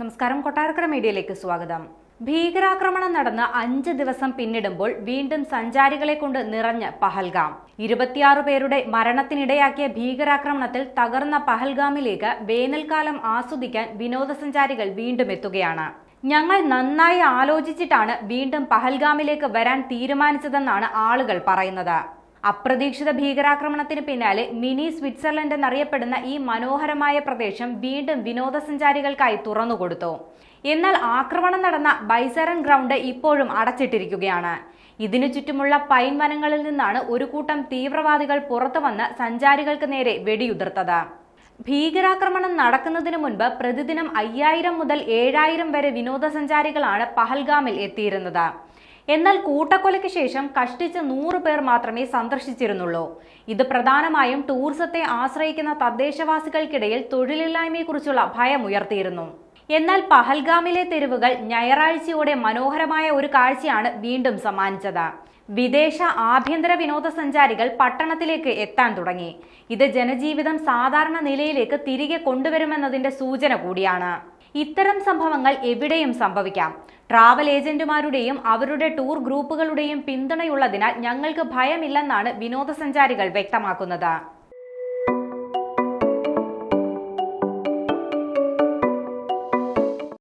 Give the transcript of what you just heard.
നമസ്കാരം, കൊട്ടാരക്കര മീഡിയയിലേക്ക് സ്വാഗതം. ഭീകരാക്രമണം നടന്ന് 5 ദിവസം പിന്നിടുമ്പോൾ വീണ്ടും സഞ്ചാരികളെ കൊണ്ട് നിറഞ്ഞ പഹൽഗാം. 26 പേരുടെ മരണത്തിനിടയാക്കിയ ഭീകരാക്രമണത്തിൽ തകർന്ന പഹൽഗാമിലേക്ക് വേനൽക്കാലം ആസ്വദിക്കാൻ വിനോദസഞ്ചാരികൾ വീണ്ടും എത്തുകയാണ്. ഞങ്ങൾ നന്നായി ആലോചിച്ചിട്ടാണ് വീണ്ടും പഹൽഗാമിലേക്ക് വരാൻ തീരുമാനിച്ചതെന്നാണ് ആളുകൾ പറയുന്നത്. അപ്രതീക്ഷിത ഭീകരാക്രമണത്തിന് പിന്നാലെ മിനി സ്വിറ്റ്സർലൻഡ് എന്നറിയപ്പെടുന്ന ഈ മനോഹരമായ പ്രദേശം വീണ്ടും വിനോദസഞ്ചാരികൾക്കായി തുറന്നുകൊടുത്തു. എന്നാൽ ആക്രമണം നടന്ന ബൈസറൻ ഗ്രൗണ്ട് ഇപ്പോഴും അടച്ചിട്ടിരിക്കുകയാണ്. ഇതിനു ചുറ്റുമുള്ള പൈൻ വനങ്ങളിൽ നിന്നാണ് ഒരു കൂട്ടം തീവ്രവാദികൾ പുറത്തുവന്ന് സഞ്ചാരികൾക്ക് നേരെ വെടിയുതിർത്തത്. ഭീകരാക്രമണം നടക്കുന്നതിന് മുൻപ് പ്രതിദിനം 5000 മുതൽ 7000 വരെ വിനോദസഞ്ചാരികളാണ് പഹൽഗാമിൽ എത്തിയിരുന്നത്. എന്നാൽ കൂട്ടക്കൊലയ്ക്ക് ശേഷം കഷ്ടിച്ച് 100 പേർ മാത്രമേ സന്ദർശിച്ചിരുന്നുള്ളൂ. ഇത് പ്രധാനമായും ടൂറിസത്തെ ആശ്രയിക്കുന്ന തദ്ദേശവാസികൾക്കിടയിൽ തൊഴിലില്ലായ്മയെക്കുറിച്ചുള്ള ഭയം ഉയർത്തിയിരുന്നു. എന്നാൽ പഹൽഗാമിലെ തെരുവുകൾ ഞായറാഴ്ചയോടെ മനോഹരമായ ഒരു കാഴ്ചയാണ് വീണ്ടും സമ്മാനിച്ചത്. വിദേശ ആഭ്യന്തര വിനോദസഞ്ചാരികൾ പട്ടണത്തിലേക്ക് എത്താൻ തുടങ്ങി. ഇത് ജനജീവിതം സാധാരണ നിലയിലേക്ക് തിരികെ കൊണ്ടുവരുമെന്നതിന്റെ സൂചന കൂടിയാണ്. ഇത്തരം സംഭവങ്ങൾ എവിടെയും സംഭവിക്കാം. ട്രാവൽ ഏജന്റുമാരുടെയും അവരുടെ ടൂർ ഗ്രൂപ്പുകളുടെയും പിന്തുണയുള്ളതിനാൽ ഞങ്ങൾക്ക് ഭയമില്ലെന്നാണ് വിനോദസഞ്ചാരികൾ വ്യക്തമാക്കുന്നത്.